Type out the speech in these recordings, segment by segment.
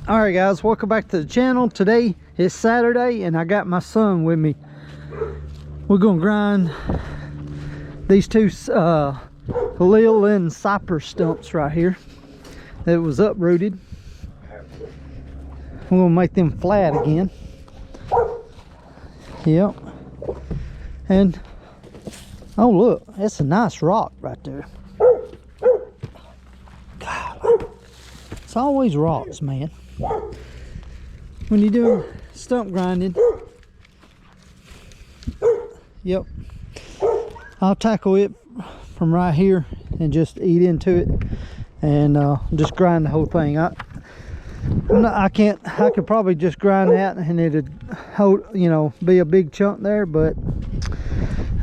All right guys, welcome back to the channel. Today is Saturday and I got my son with me. We're gonna grind these two Leyland cypress stumps right here that was uprooted. We're gonna make them flat again. Yep. And oh look, that's a nice rock right there. God, it's always rocks, man. When you do stump grinding. Yep. I'll tackle it from right here and just eat into it and just grind the whole thing. I could probably just grind that and it'd hold, you know, be a big chunk there, but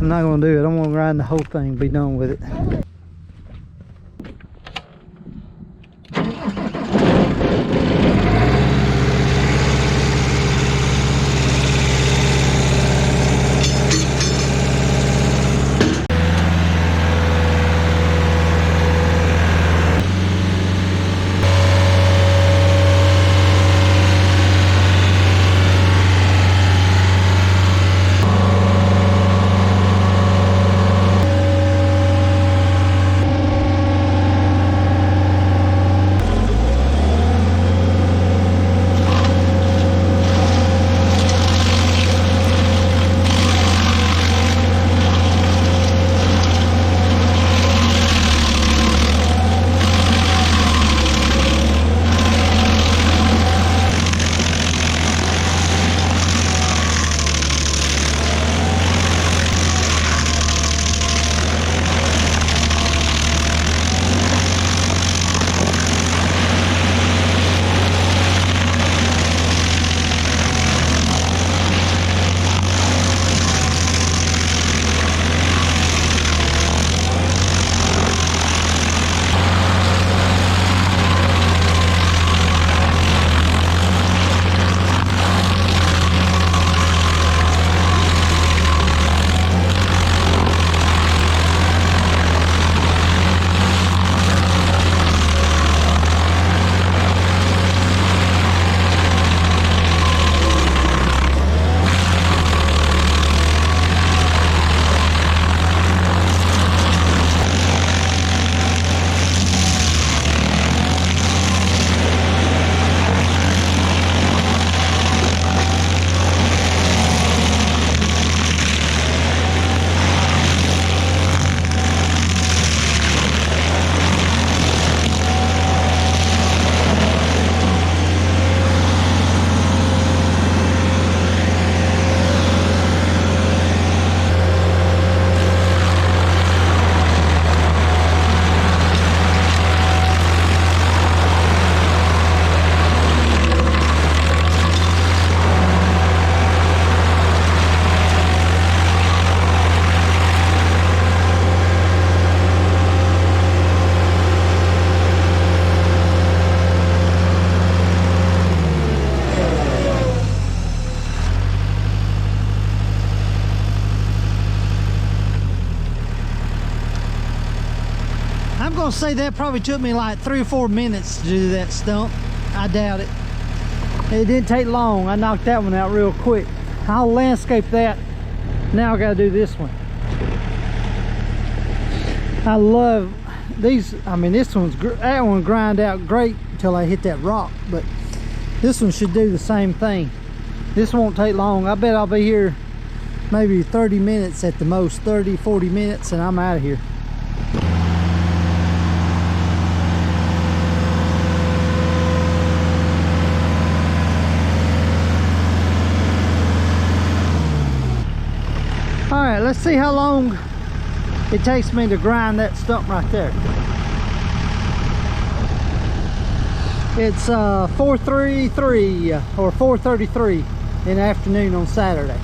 I'm not gonna do it. I'm gonna grind the whole thing, be done with it. I'm gonna say that probably took me like 3 or 4 minutes to do that stump. I doubt it. It didn't take long. I knocked that one out real quick. I'll landscape that. Now I gotta do this one. I love these. I mean, that one grind out great until I hit that rock, but this one should do the same thing. This won't take long. I bet I'll be here maybe 30 minutes at the most, 30, 40 minutes, and I'm out of here. All right, let's see how long it takes me to grind that stump right there. It's 4:33 or 4:33 in the afternoon on Saturday.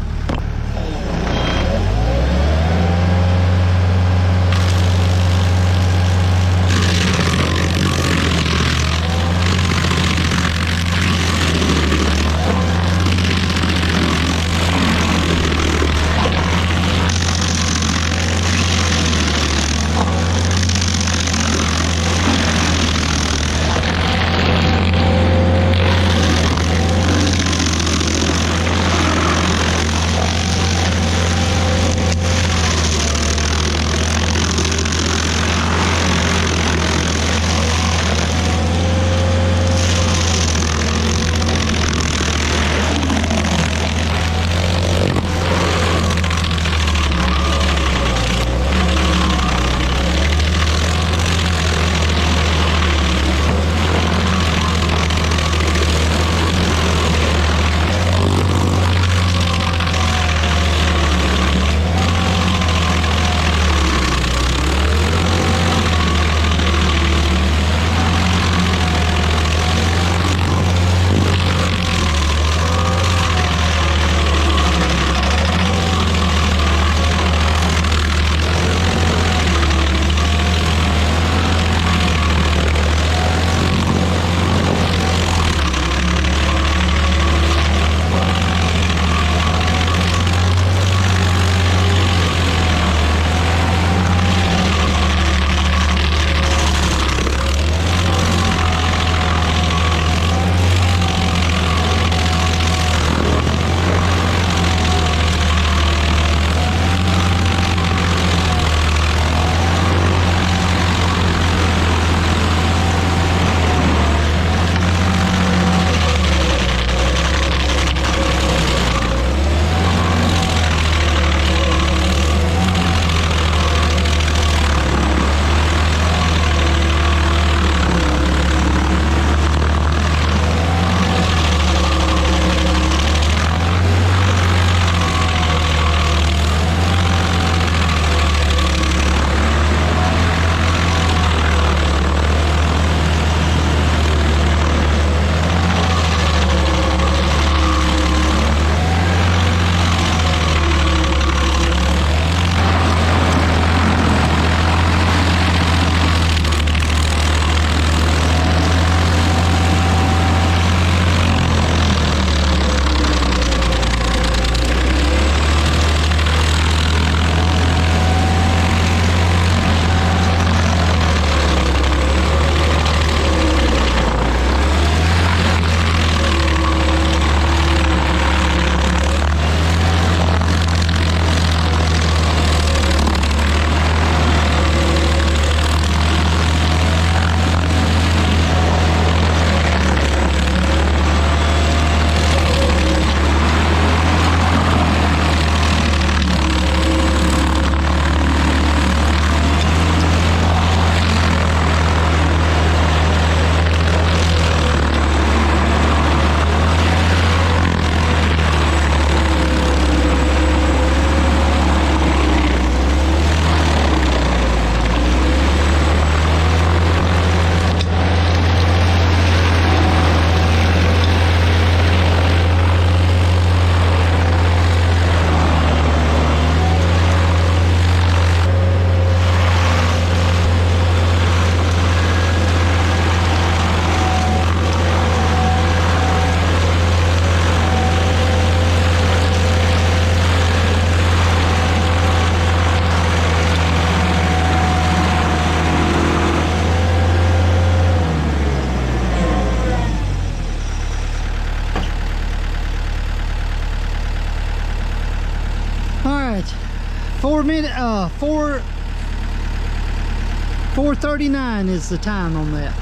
4:39 is the time on that.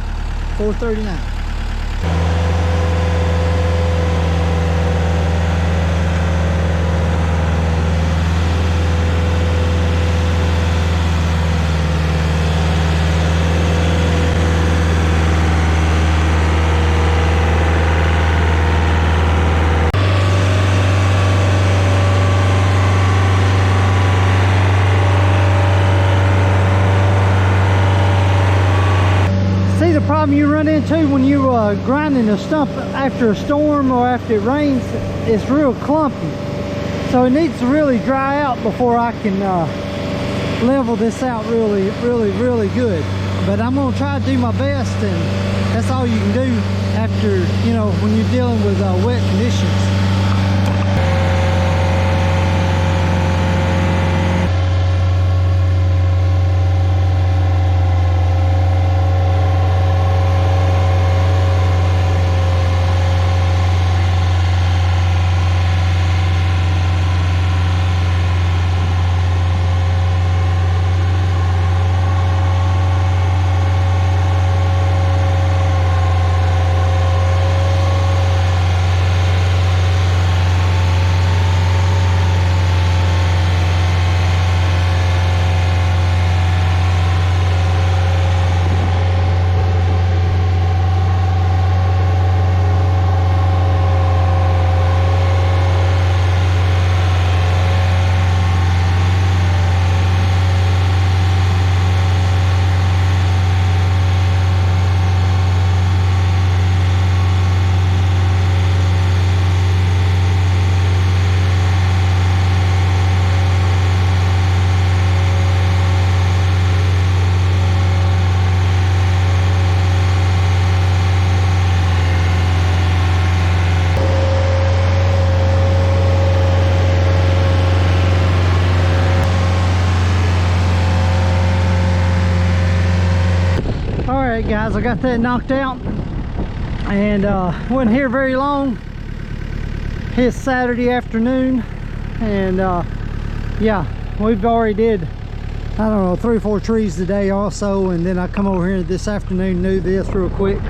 4:39. The problem you run into when you grinding a stump after a storm or after it rains, it's real clumpy, so it needs to really dry out before I can level this out really good. But I'm gonna try to do my best, and that's all you can do after, you know, when you're dealing with wet conditions. Alright guys, I got that knocked out, and wasn't here very long. It's Saturday afternoon, and yeah, we've already did, I don't know, 3 or 4 trees today also, and then I come over here this afternoon and do this real quick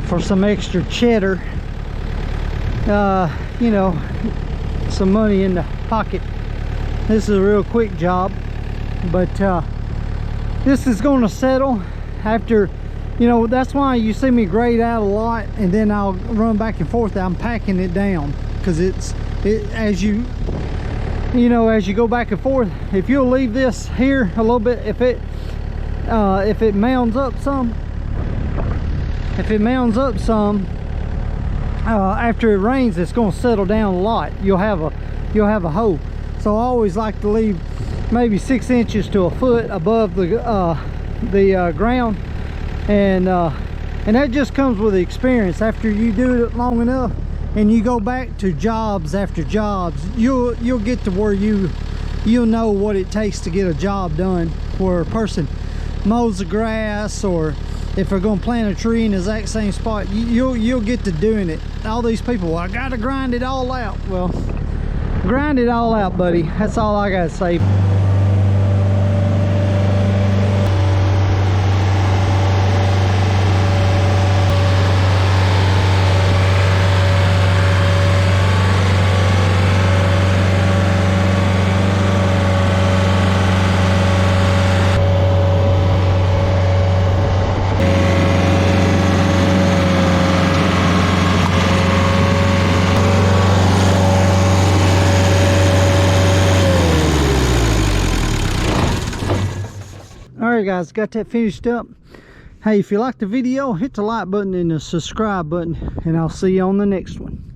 for some extra cheddar, you know, some money in the pocket. This is a real quick job, but this is going to settle after, you know, that's why you see me grade out a lot, and then I'll run back and forth. I'm packing it down because as you know, as you go back and forth, if you'll leave this here a little bit, if it mounds up some, after it rains, it's going to settle down a lot. You'll have a hole. So I always like to leave maybe 6 inches to a foot above the ground, and that just comes with the experience. After you do it long enough and you go back to jobs after jobs, you'll get to where you'll know what it takes to get a job done, where a person mows the grass, or if they're going to plant a tree in the exact same spot, you'll get to doing it. All these people, well, I gotta grind it all out. Well, grind it all out, buddy. That's all I gotta say. Alright guys, got that finished up. Hey, if you liked the video, hit the like button and the subscribe button, and I'll see you on the next one.